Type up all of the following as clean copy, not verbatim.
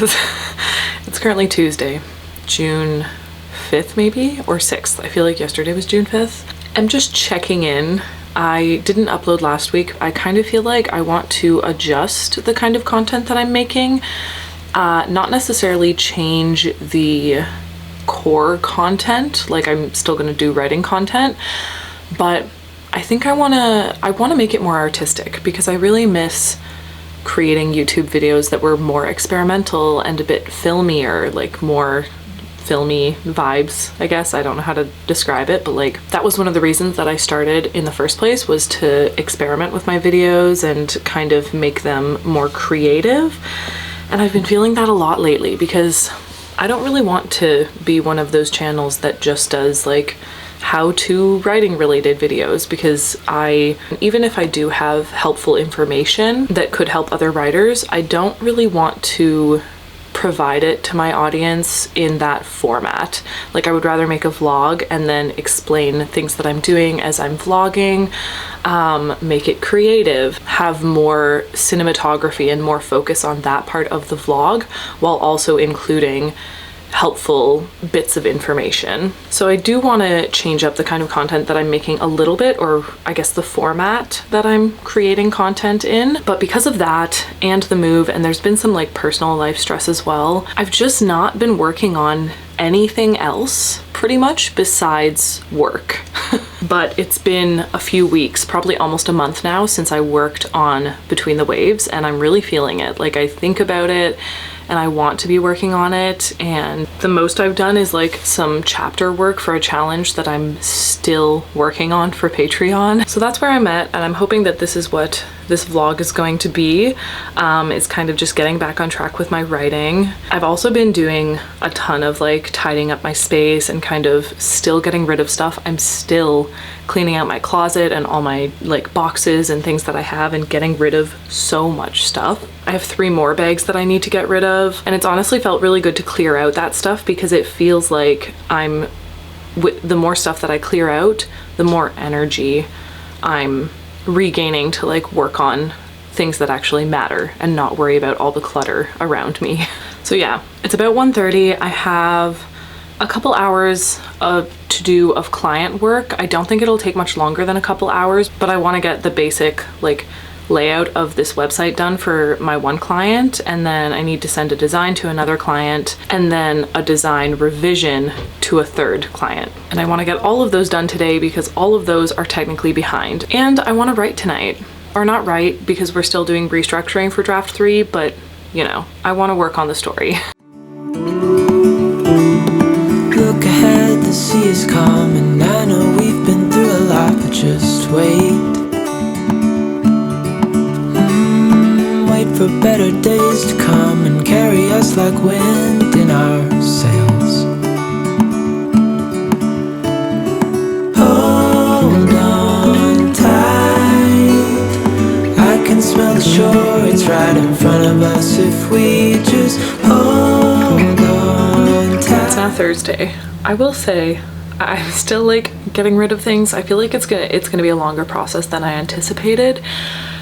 because it's currently Tuesday, June 5th maybe, or 6th. I feel like yesterday was June 5th. I'm just checking in. I didn't upload last week. I kind of feel like I want to adjust the kind of content that I'm making. Not necessarily change the core content, like I'm still gonna do writing content, but I think I wanna make it more artistic, because I really miss creating YouTube videos that were more experimental and a bit filmier, like more filmy vibes, I guess. I don't know how to describe it, but like that was one of the reasons that I started in the first place, was to experiment with my videos and kind of make them more creative. And I've been feeling that a lot lately, because I don't really want to be one of those channels that just does like how-to writing related videos, because even if I do have helpful information that could help other writers, I don't really want to provide it to my audience in that format. Like I would rather make a vlog and then explain things that I'm doing as I'm vlogging, make it creative, have more cinematography and more focus on that part of the vlog, while also including helpful bits of information. So I do want to change up the kind of content that I'm making a little bit, or I guess the format that I'm creating content in. But because of that and the move, and there's been some like personal life stress as well, I've just not been working on anything else pretty much besides work. But it's been a few weeks, probably almost a month now, since I worked on Between the Waves, and I'm really feeling it. Like I think about it and I want to be working on it, and the most I've done is like some chapter work for a challenge that I'm still working on for Patreon. So that's where I'm at, and I'm hoping that this is what this vlog is going to be. It's kind of just getting back on track with my writing. I've also been doing a ton of like tidying up my space and kind of still getting rid of stuff. I'm still cleaning out my closet and all my like boxes and things that I have, and getting rid of so much stuff. I have 3 more bags that I need to get rid of, and it's honestly felt really good to clear out that stuff, because it feels like the more stuff that I clear out, the more energy I'm regaining to like work on things that actually matter and not worry about all the clutter around me. So yeah, it's about 1:30. I have a couple hours to do of client work. I don't think it'll take much longer than a couple hours, but I want to get the basic like layout of this website done for my one client, and then I need to send a design to another client, and then a design revision to a third client. And I want to get all of those done today, because all of those are technically behind. And I want to write tonight, or not write, because we're still doing restructuring for draft 3, but you know, I want to work on the story. Look ahead, the sea is calm, and I know we've been through a lot, but just wait. Wait for better days to come and carry us like wind in our sails. Hold on tight, I can smell the shore, it's right in front of us if we just hold on tight. It's now Thursday. I will say I'm still like getting rid of things. I feel like it's gonna be a longer process than I anticipated,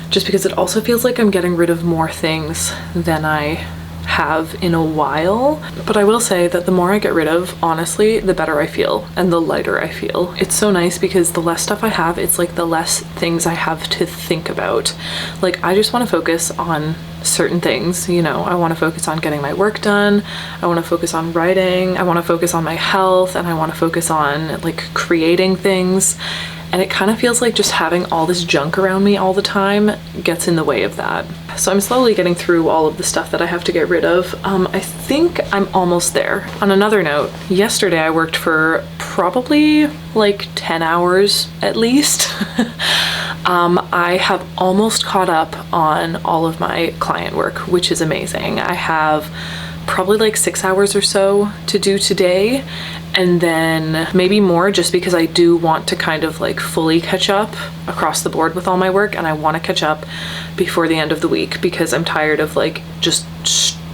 just because it also feels like I'm getting rid of more things than I have in a while. But I will say that the more I get rid of, honestly, the better I feel and the lighter I feel. It's so nice, because the less stuff I have, it's like the less things I have to think about. Like I just want to focus on certain things, you know. I want to focus on getting my work done, I want to focus on writing, I want to focus on my health, and I want to focus on like creating things. And it kind of feels like just having all this junk around me all the time gets in the way of that. So I'm slowly getting through all of the stuff that I have to get rid of. I think I'm almost there. On another note, yesterday I worked for probably like 10 hours at least. I have almost caught up on all of my client work, which is amazing. I have probably like 6 hours or so to do today, and then maybe more, just because I do want to kind of like fully catch up across the board with all my work, and I want to catch up before the end of the week, because I'm tired of like just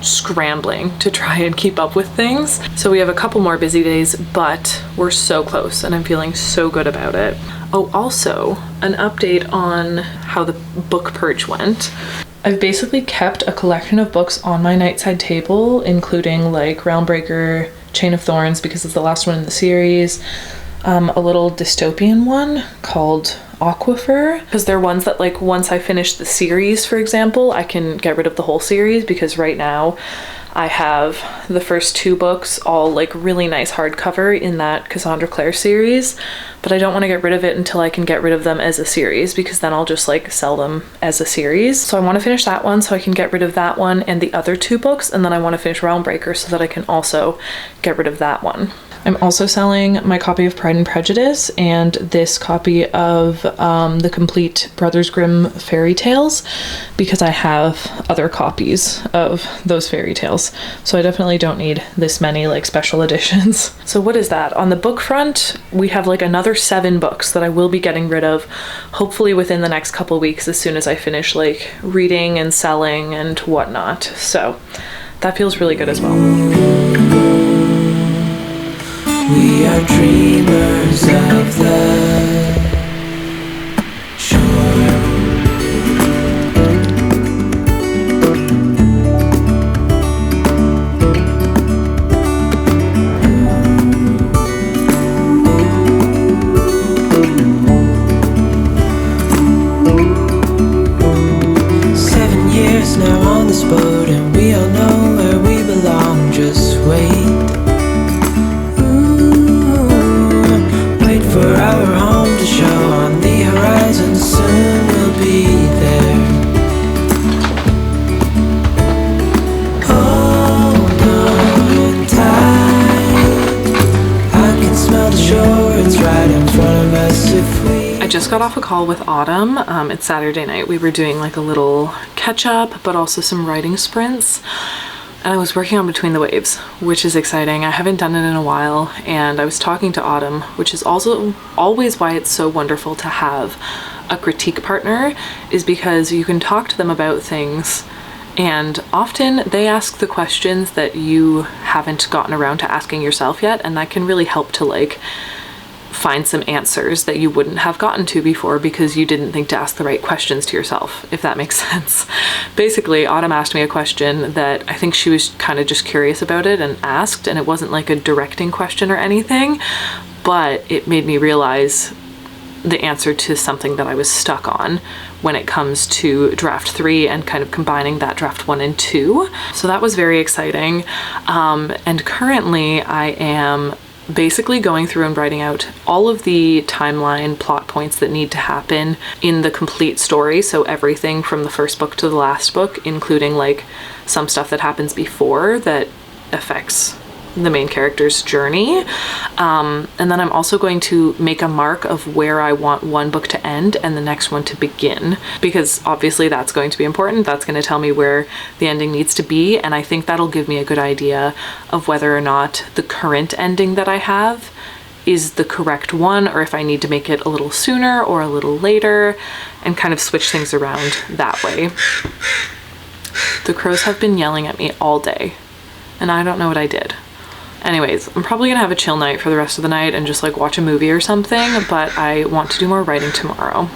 scrambling to try and keep up with things. So we have a couple more busy days, but we're so close and I'm feeling so good about it. Oh, also an update on how the book purge went. I've basically kept a collection of books on my nightside table, including like Realmbreaker, Chain of Thorns, because it's the last one in the series, a little dystopian one called Aquifer, because they're ones that like once I finish the series, for example, I can get rid of the whole series, because right now I have the first 2 books all like really nice hardcover in that Cassandra Clare series, but I don't want to get rid of it until I can get rid of them as a series, because then I'll just like sell them as a series. So I want to finish that one so I can get rid of that one and the other 2 books, and then I want to finish Realmbreaker so that I can also get rid of that one. I'm also selling my copy of Pride and Prejudice and this copy of the complete Brothers Grimm fairy tales, because I have other copies of those fairy tales. So I definitely don't need this many like special editions. So what is that? On the book front, we have like another 7 books that I will be getting rid of, hopefully within the next couple weeks, as soon as I finish like reading and selling and whatnot. So that feels really good as well. We are dreamers of the shore. 7 years now on this boat, and we all know where we belong. Just wait. For our home to show on the horizon, soon we'll be there. Hold on tight, I can smell the shore, it's right in front of us if we... I just got off a call with Autumn. It's Saturday night. We were doing like a little catch up, but also some writing sprints. And I was working on Between the Waves, which is exciting. I haven't done it in a while, and I was talking to Autumn, which is also always why it's so wonderful to have a critique partner, is because you can talk to them about things, and often they ask the questions that you haven't gotten around to asking yourself yet, and that can really help to like find some answers that you wouldn't have gotten to before because you didn't think to ask the right questions to yourself, if that makes sense. Basically, Autumn asked me a question that I think she was kind of just curious about it and asked, and it wasn't like a directing question or anything, but it made me realize the answer to something that I was stuck on when it comes to draft 3 and kind of combining that draft 1 and 2. So that was very exciting. And currently I am basically going through and writing out all of the timeline plot points that need to happen in the complete story. So everything from the first book to the last book, including like some stuff that happens before that affects the main character's journey. And then I'm also going to make a mark of where I want one book to end and the next one to begin, because obviously that's going to be important. That's going to tell me where the ending needs to be, and I think that'll give me a good idea of whether or not the current ending that I have is the correct one, or if I need to make it a little sooner or a little later, and kind of switch things around that way. The crows have been yelling at me all day, and I don't know what I did. Anyways, I'm probably gonna have a chill night for the rest of the night and just like watch a movie or something, but I want to do more writing tomorrow.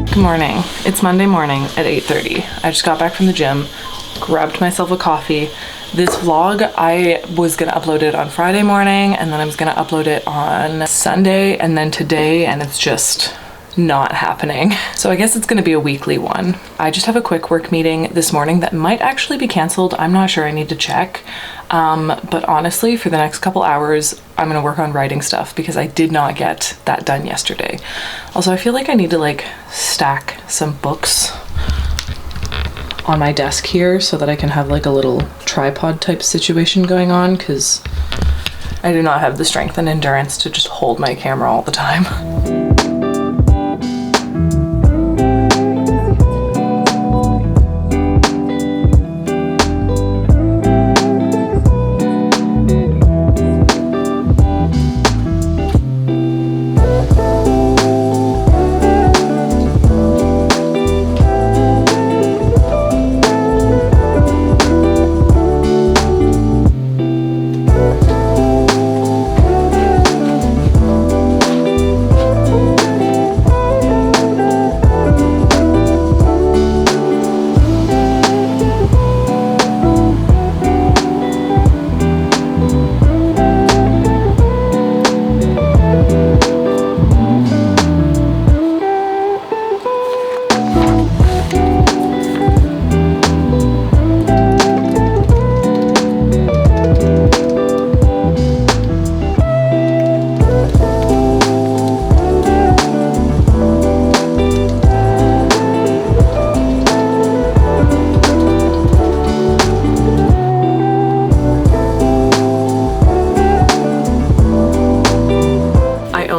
Good morning. It's Monday morning at 8:30. I just got back from the gym, grabbed myself a coffee. This vlog, I was gonna upload it on Friday morning, and then I was gonna upload it on Sunday, and then today, and it's just not happening. So I guess it's gonna be a weekly one. I just have a quick work meeting this morning that might actually be canceled. I'm not sure, I need to check. But honestly, for the next couple hours, I'm gonna work on writing stuff because I did not get that done yesterday. Also, I feel like I need to like stack some books on my desk here so that I can have like a little tripod type situation going on, because I do not have the strength and endurance to just hold my camera all the time.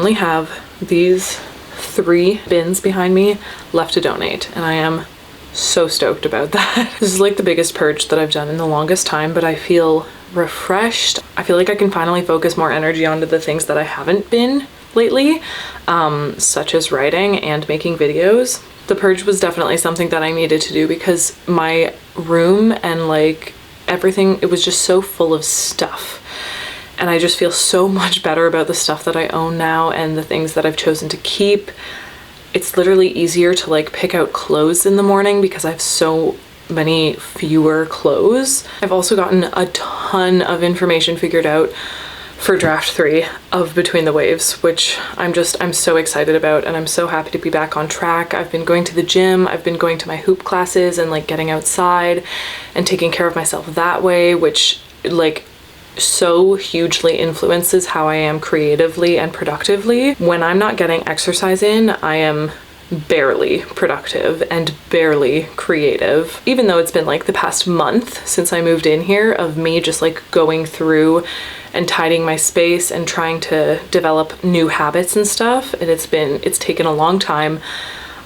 only have these 3 bins behind me left to donate, and I am so stoked about that. This is like the biggest purge that I've done in the longest time, but I feel refreshed. I feel like I can finally focus more energy onto the things that I haven't been lately, such as writing and making videos. The purge was definitely something that I needed to do because my room and like everything, it was just so full of stuff. And I just feel so much better about the stuff that I own now and the things that I've chosen to keep. It's literally easier to like pick out clothes in the morning because I have so many fewer clothes. I've also gotten a ton of information figured out for draft 3 of Between the Waves, which I'm so excited about, and I'm so happy to be back on track. I've been going to the gym, I've been going to my hoop classes and like getting outside and taking care of myself that way, which like so hugely influences how I am creatively and productively. When I'm not getting exercise in, I am barely productive and barely creative, even though it's been like the past month since I moved in here of me just like going through and tidying my space and trying to develop new habits and stuff. And it's taken a long time.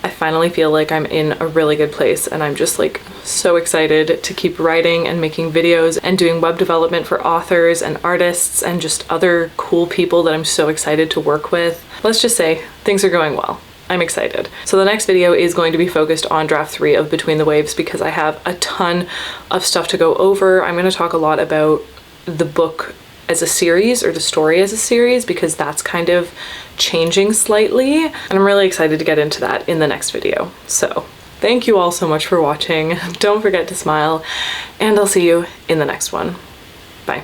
I finally feel like I'm in a really good place, and I'm just like so excited to keep writing and making videos and doing web development for authors and artists and just other cool people that I'm so excited to work with. Let's just say things are going well. I'm excited. So the next video is going to be focused on draft 3 of Between the Waves because I have a ton of stuff to go over. I'm going to talk a lot about the book as a series, or the story as a series, because that's kind of changing slightly, and I'm really excited to get into that in the next video. So thank you all so much for watching. Don't forget to smile, and I'll see you in the next one. Bye.